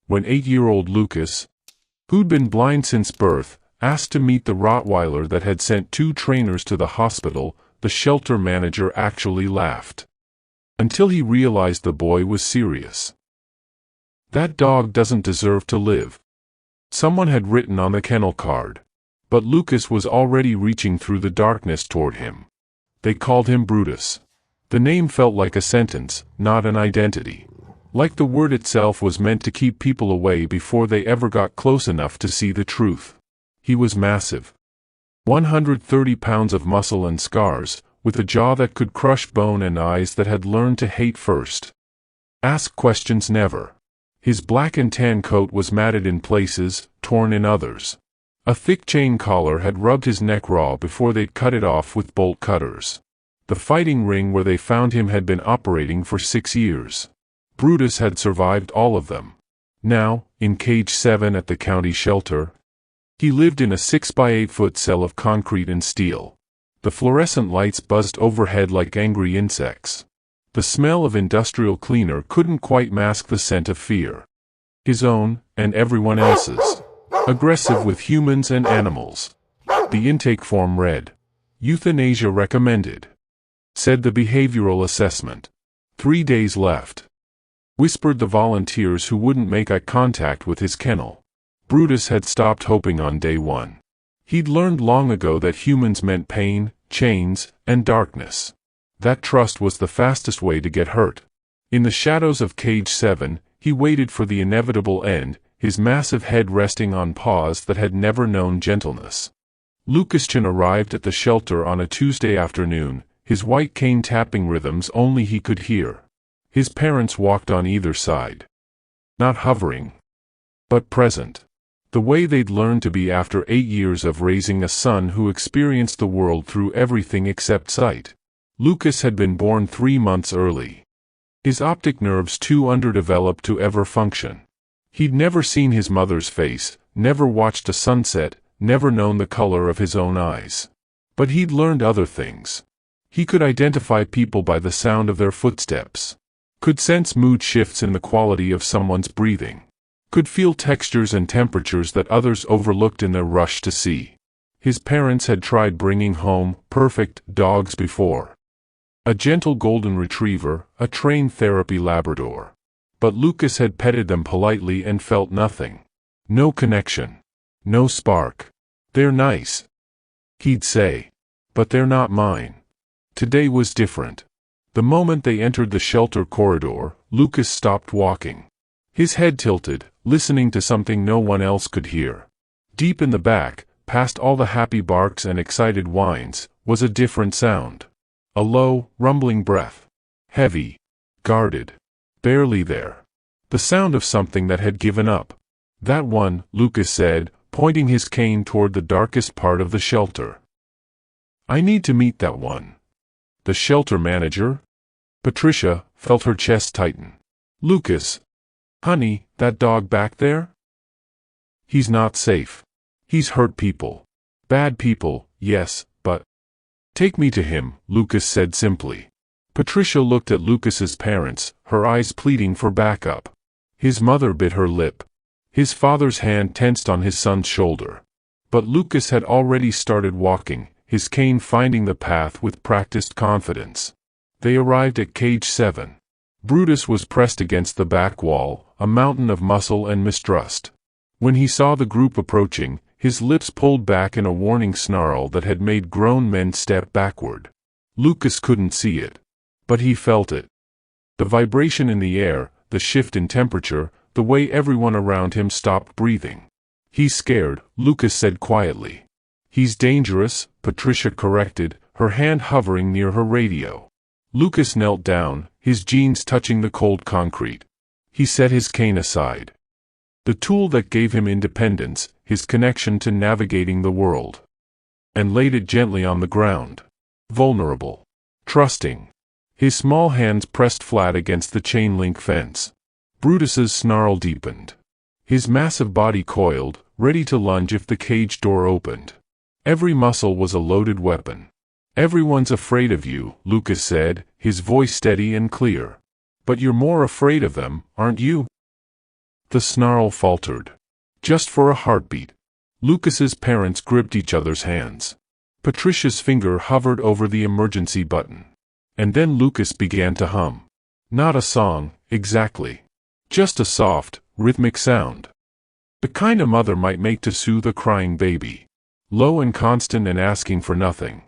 when 8-year-old Lucas, who'd been blind since birth, asked to meet the Rottweiler that had sent 2 trainers to the hospital, the shelter manager actually laughed. Until he realized the boy was serious. "That dog doesn't deserve to live," someone had written on the kennel card. But Lucas was already reaching through the darkness toward him. They called him Brutus. The name felt like a sentence, not an identity. Like the word itself was meant to keep people away before they ever got close enough to see the truth. He was massive. 130 pounds of muscle and scars, with a jaw that could crush bone and eyes that had learned to hate first. Ask questions never. His black and tan coat was matted in places, torn in others. A thick chain collar had rubbed his neck raw before they'd cut it off with bolt cutters. The fighting ring where they found him had been operating for 6 years. Brutus had survived all of them. Now, in cage 7 at the county shelter, he lived in a 6-by-8-foot cell of concrete and steel. The fluorescent lights buzzed overhead like angry insects. The smell of industrial cleaner couldn't quite mask the scent of fear. His own, and everyone else's. Aggressive with humans and animals. The intake form read, "Euthanasia recommended," said the behavioral assessment. 3 days left, whispered the volunteers who wouldn't make eye contact with his kennel. Brutus had stopped hoping on day 1. He'd learned long ago that humans meant pain, chains, and darkness. That trust was the fastest way to get hurt. In the shadows of cage 7, he waited for the inevitable end, his massive head resting on paws that had never known gentleness. Lucas arrived at the shelter on a Tuesday afternoon, his white cane tapping rhythms only he could hear. His parents walked on either side. Not hovering, but present. The way they'd learned to be after 8 years of raising a son who experienced the world through everything except sight. Lucas had been born 3 months early. His optic nerves too underdeveloped to ever function. He'd never seen his mother's face, never watched a sunset, never known the color of his own eyes. But he'd learned other things. He could identify people by the sound of their footsteps. Could sense mood shifts in the quality of someone's breathing. Could feel textures and temperatures that others overlooked in their rush to see. His parents had tried bringing home perfect dogs before. A gentle golden retriever, a trained therapy Labrador. But Lucas had petted them politely and felt nothing. No connection. No spark. "They're nice," he'd say. "But they're not mine." Today was different. The moment they entered the shelter corridor, Lucas stopped walking. His head tilted, listening to something no one else could hear. Deep in the back, past all the happy barks and excited whines, was a different sound. A low, rumbling breath. Heavy. Guarded. Barely there. The sound of something that had given up. "That one," Lucas said, pointing his cane toward the darkest part of the shelter. "I need to meet that one." The shelter manager? Patricia felt her chest tighten. "Lucas. Honey, that dog back there? He's not safe. He's hurt people. Bad people, yes, but—" "Take me to him," Lucas said simply. Patricia looked at Lucas's parents, her eyes pleading for backup. His mother bit her lip. His father's hand tensed on his son's shoulder. But Lucas had already started walking, his cane finding the path with practiced confidence. They arrived at cage 7. Brutus was pressed against the back wall, a mountain of muscle and mistrust. When he saw the group approaching, his lips pulled back in a warning snarl that had made grown men step backward. Lucas couldn't see it. But he felt it. The vibration in the air, the shift in temperature, the way everyone around him stopped breathing. "He's scared," Lucas said quietly. "He's dangerous," Patricia corrected, her hand hovering near her radio. Lucas knelt down, his jeans touching the cold concrete. He set his cane aside. The tool that gave him independence, his connection to navigating the world. And laid it gently on the ground. Vulnerable. Trusting. His small hands pressed flat against the chain-link fence. Brutus's snarl deepened. His massive body coiled, ready to lunge if the cage door opened. Every muscle was a loaded weapon. "Everyone's afraid of you," Lucas said, his voice steady and clear. "But you're more afraid of them, aren't you?" The snarl faltered. Just for a heartbeat. Lucas's parents gripped each other's hands. Patricia's finger hovered over the emergency button. And then Lucas began to hum. Not a song, exactly. Just a soft, rhythmic sound. The kind a mother might make to soothe a crying baby. Low and constant and asking for nothing.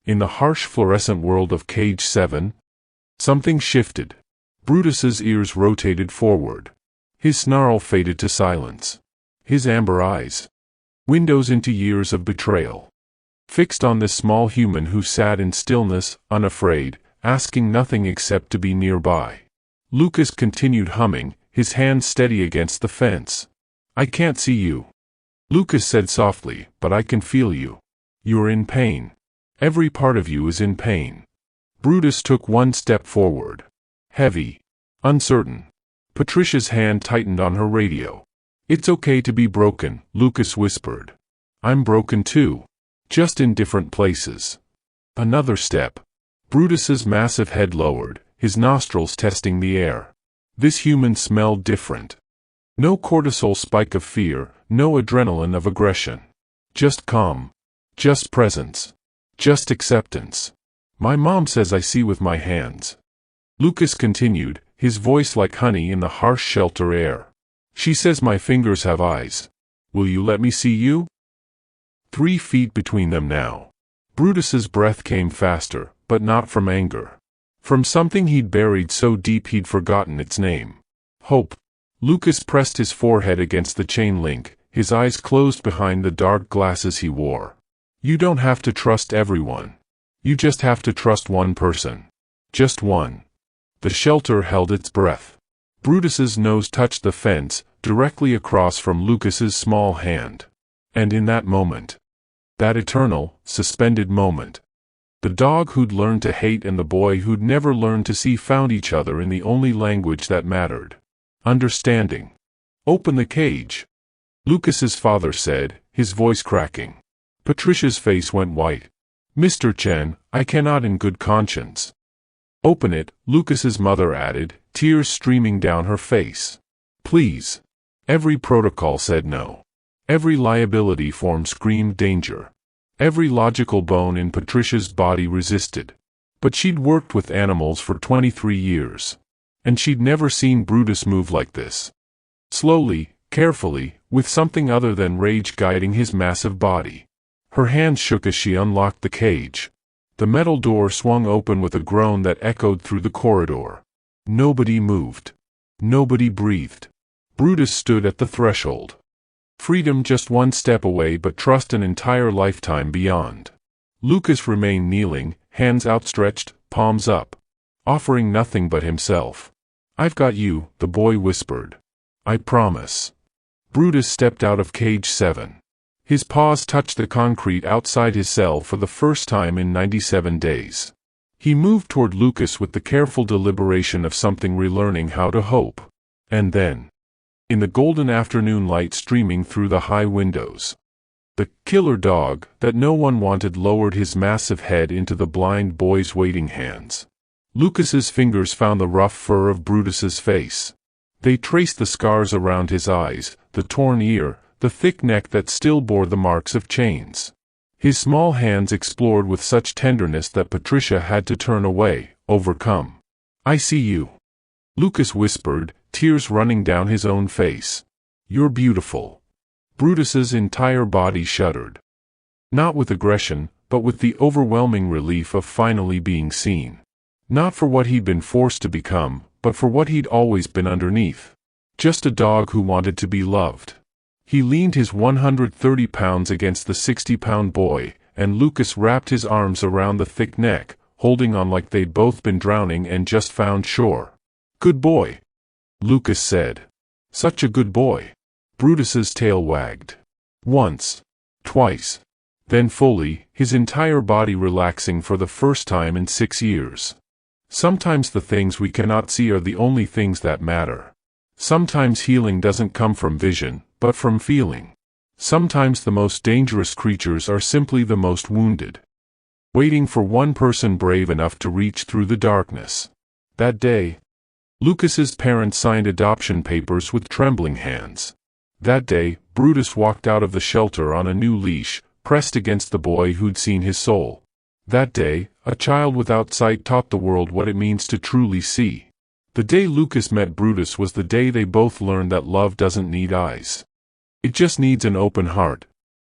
In the harsh fluorescent world of Cage 7, something shifted. Brutus's ears rotated forward. His snarl faded to silence. His amber eyes, windows into years of betrayal, fixed on this small human who sat in stillness, unafraid, asking nothing except to be nearby. Lucas continued humming, his hand steady against the fence. I can't see you, Lucas said softly, but I can feel you. You're in pain. Every part of you is in pain. Brutus took one step forward. Heavy. Uncertain. Patricia's hand tightened on her radio. It's okay to be broken, Lucas whispered. I'm broken too. Just in different places. Another step. Brutus's massive head lowered, his nostrils testing the air. This human smelled different. No cortisol spike of fear, no adrenaline of aggression. Just calm. Just presence. Just acceptance. My mom says I see with my hands. Lucas continued, his voice like honey in the harsh shelter air. She says my fingers have eyes. Will you let me see you? 3 feet between them now. Brutus's breath came faster, but not from anger. From something he'd buried so deep he'd forgotten its name. Hope. Lucas pressed his forehead against the chain link, his eyes closed behind the dark glasses he wore. You don't have to trust everyone. You just have to trust one person. Just one. The shelter held its breath. Brutus's nose touched the fence, directly across from Lucas's small hand. And in that moment, that eternal, suspended moment, the dog who'd learned to hate and the boy who'd never learned to see found each other in the only language that mattered. Understanding. Open the cage, Lucas's father said, his voice cracking. Patricia's face went white. Mr. Chen, I cannot in good conscience. Open it, Lucas's mother added, tears streaming down her face. Please. Every protocol said no. Every liability form screamed danger. Every logical bone in Patricia's body resisted. But she'd worked with animals for 23 years. And she'd never seen Brutus move like this. Slowly, carefully, with something other than rage guiding his massive body. Her hands shook as she unlocked the cage. The metal door swung open with a groan that echoed through the corridor. Nobody moved. Nobody breathed. Brutus stood at the threshold. Freedom just one step away, but trust an entire lifetime beyond. Lucas remained kneeling, hands outstretched, palms up, offering nothing but himself. I've got you, the boy whispered. I promise. Brutus stepped out of Cage 7. His paws touched the concrete outside his cell for the first time in 97 days. He moved toward Lucas with the careful deliberation of something relearning how to hope. And then, in the golden afternoon light streaming through the high windows, the killer dog that no one wanted lowered his massive head into the blind boy's waiting hands. Lucas's fingers found the rough fur of Brutus's face. They traced the scars around his eyes, the torn ear, the thick neck that still bore the marks of chains. His small hands explored with such tenderness that Patricia had to turn away, overcome. I see you, Lucas whispered, tears running down his own face. You're beautiful. Brutus's entire body shuddered. Not with aggression, but with the overwhelming relief of finally being seen. Not for what he'd been forced to become, but for what he'd always been underneath. Just a dog who wanted to be loved. He leaned his 130 pounds against the 60-pound boy, and Lucas wrapped his arms around the thick neck, holding on like they'd both been drowning and just found shore. Good boy, Lucas said. Such a good boy. Brutus's tail wagged. Once. Twice. Then fully, his entire body relaxing for the first time in 6 years. Sometimes the things we cannot see are the only things that matter. Sometimes healing doesn't come from vision, but from feeling. Sometimes the most dangerous creatures are simply the most wounded. Waiting for one person brave enough to reach through the darkness. That day, Lucas's parents signed adoption papers with trembling hands. That day, Brutus walked out of the shelter on a new leash, pressed against the boy who'd seen his soul. That day, a child without sight taught the world what it means to truly see. The day Lucas met Brutus was the day they both learned that love doesn't need eyes. It just needs an open heart.